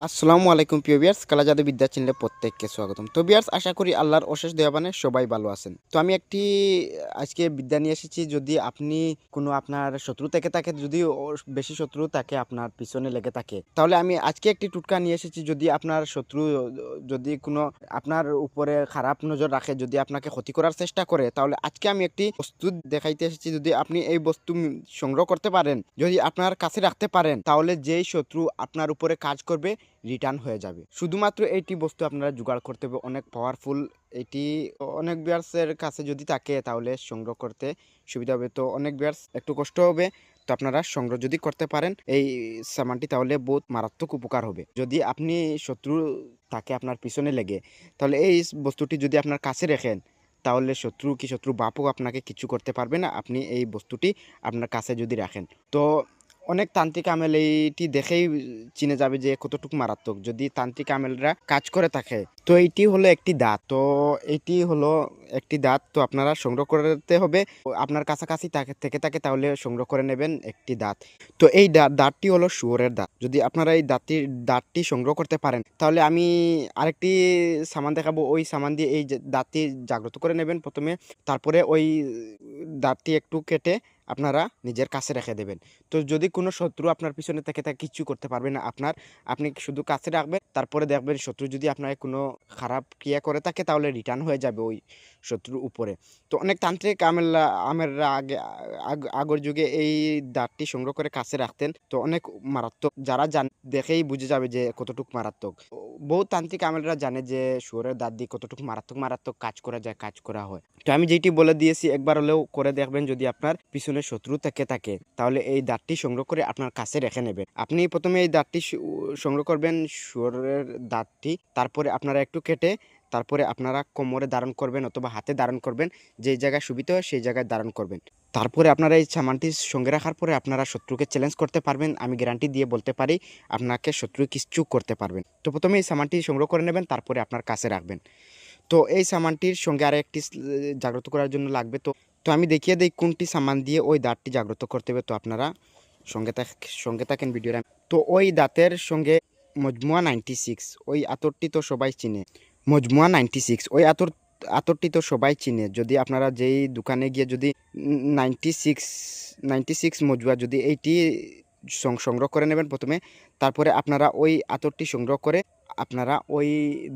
আসসালামু আলাইকুম প্রিয় ভিউয়ার্স, কালা জাদু বিদ্যা চ্যানেলে প্রত্যেককে স্বাগতম। তো ভিউয়ার্স, আশা করি আল্লাহর অশেষ দয়াবানে সবাই ভালো আছেন। তো আমি একটি আজকে বিদ্যা নিয়ে এসেছি। যদি আপনি কোনো আপনার শত্রু থেকে থাকে, যদি বেশি শত্রু থাকে আপনার পিছনে লেগে থাকে, তাহলে আমি আজকে একটি টুটকা নিয়ে এসেছি। যদি আপনার শত্রু যদি কোনো আপনার উপরে খারাপ নজর রাখে, যদি আপনাকে ক্ষতি করার চেষ্টা করে, তাহলে আজকে আমি একটি বস্তু দেখাইতে এসেছি। যদি আপনি এই বস্তু সংগ্রহ করতে পারেন, যদি আপনার কাছে রাখতে পারেন, তাহলে যেই শত্রু আপনার উপরে কাজ করবে রিটার্ন হয়ে যাবে। শুধুমাত্র এইটি বস্তু আপনারা জোগাড় করতে হবে, অনেক পাওয়ারফুল। এটি অনেক বিয়ার্সের কাছে যদি থাকে তাহলে সংগ্রহ করতে সুবিধা হবে। তো অনেক বিয়ার্স একটু কষ্ট হবে, তো আপনারা সংগ্রহ যদি করতে পারেন এই সামানটি, তাহলে বহুত মারাত্মক উপকার হবে। যদি আপনি শত্রু তাকে আপনার পিছনে লেগে, তাহলে এই বস্তুটি যদি আপনার কাছে রাখেন, তাহলে শত্রু বাপও আপনাকে কিছু করতে পারবে না, আপনি এই বস্তুটি আপনার কাছে যদি রাখেন। তো অনেক তান্ত্রিক আমেল এইটি দেখেই চিনে যাবে যে কতটুকু মারাত্মক। যদি তান্ত্রিক আমেলরা কাজ করে থাকে, তো এইটি হলো একটি দাঁত। তো এইটি হলো একটি দাঁত, তো আপনারা সংগ্রহ করতে হবে। আপনার কাছাকাছি থেকে থাকে তাহলে সংগ্রহ করে নেবেন একটি দাঁত। তো এই দাঁতটি হলো শুয়োরের দাঁত। যদি আপনারা এই দাঁতটি সংগ্রহ করতে পারেন, তাহলে আমি আরেকটি সামান দেখাবো। ওই সামান দিয়ে এই যে দাঁতটি জাগ্রত করে নেবেন প্রথমে, তারপরে ওই দাঁতটি একটু কেটে আপনারা নিজের কাছে রেখে দেবেন। তো যদি কোনো শত্রু আপনার পিছনে থেকে তা কিচ্ছু করতে পারবে না, আপনি শুধু কাছে রাখবেন। তারপরে দেখবেন শত্রু যদি আপনাকে কোনো খারাপ ক্রিয়া করে থাকে, তাহলে রিটার্ন হয়ে যাবে ওই শত্রুর উপরে। তো অনেক তান্ত্রিক আমেররা আগের যুগে এই দাঁতটি সংগ্রহ করে কাছে রাখতেন। তো অনেক মারাত্মক, যারা দেখেই বুঝে যাবে যে কতটুকু মারাত্মক। বহু তান্ত্রিক আমেলরা জানে যে শুয়োরের দাঁত দিয়ে কতটুকু মারাত্মক মারাত্মক কাজ করা যায়, কাজ করা হয়। তো আমি যেটি বলে দিয়েছি, একবার হলেও করে দেখবেন। যদি আপনার পিছনে শত্রু থেকে থাকে, তাহলে এই দাঁতটি সংগ্রহ করে আপনার কাছে রেখে নেবেন। আপনি প্রথমে এই দাঁতটি সংগ্রহ করবেন, শুয়োরের দাঁতটি। তারপরে আপনারা একটু কেটে, তারপরে আপনারা কোমরে ধারণ করবেন অথবা হাতে ধারণ করবেন। যেই জায়গায় সুবিধা হয় সেই জায়গায় ধারণ করবেন। তারপরে আপনারা এই সামানটি সঙ্গে রাখার পরে আপনারা শত্রুকে চ্যালেঞ্জ করতে পারবেন। আমি গ্যারান্টি দিয়ে বলতে পারি, আপনাকে শত্রু কিচ্ছু করতে পারবেন। তো প্রথমে এই সামানটি সংগ্রহ করে নেবেন, তারপরে আপনার কাছে রাখবেন। তো এই সামানটির সঙ্গে আর একটি জাগ্রত করার জন্য লাগবে। তো তো আমি দেখিয়ে দিই কোনটি সামান দিয়ে ওই দাঁতটি জাগ্রত করতে হবে। তো আপনারা সঙ্গে থাকেন ভিডিওর। তো ওই দাঁতের সঙ্গে মজমুয়া 96, ওই আতরটি তো সবাই চিনে। মজমুয়া 96, ওই আতরটি তো সবাই চিনে। যদি আপনারা যেই দোকানে গিয়ে যদি 96 মজুয়া, যদি এইটি সংগ্রহ করে নেবেন প্রথমে, তারপরে আপনারা ওই আতরটি সংগ্রহ করে আপনারা ওই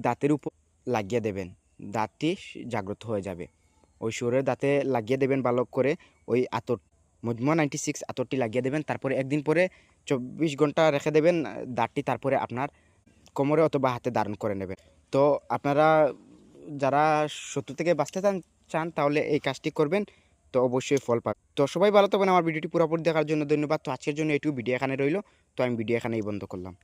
দাঁতের উপর লাগিয়ে দেবেন। দাঁতটি জাগ্রত হয়ে যাবে। ওই শুয়োরের দাঁতে লাগিয়ে দেবেন ভালো করে ওই মজমুয়া 96 আতরটি লাগিয়ে দেবেন। তারপরে একদিন পরে 24 ঘন্টা রেখে দেবেন দাঁতটি। তারপরে আপনার কোমরে অথবা হাতে ধারণ করে নেবেন। তো আপনারা যারা শত্রু থেকে বাঁচতে চান তাহলে এই কাজটি করবেন, তো অবশ্যই ফল পাবেন। তো সবাই ভালো থাকবেন। আমার ভিডিওটি পুরোপুরি দেখার জন্য ধন্যবাদ। তো আজকের জন্য এইটুকু, ভিডিও এখানে রইল। তো আমি ভিডিও এখানেই বন্ধ করলাম।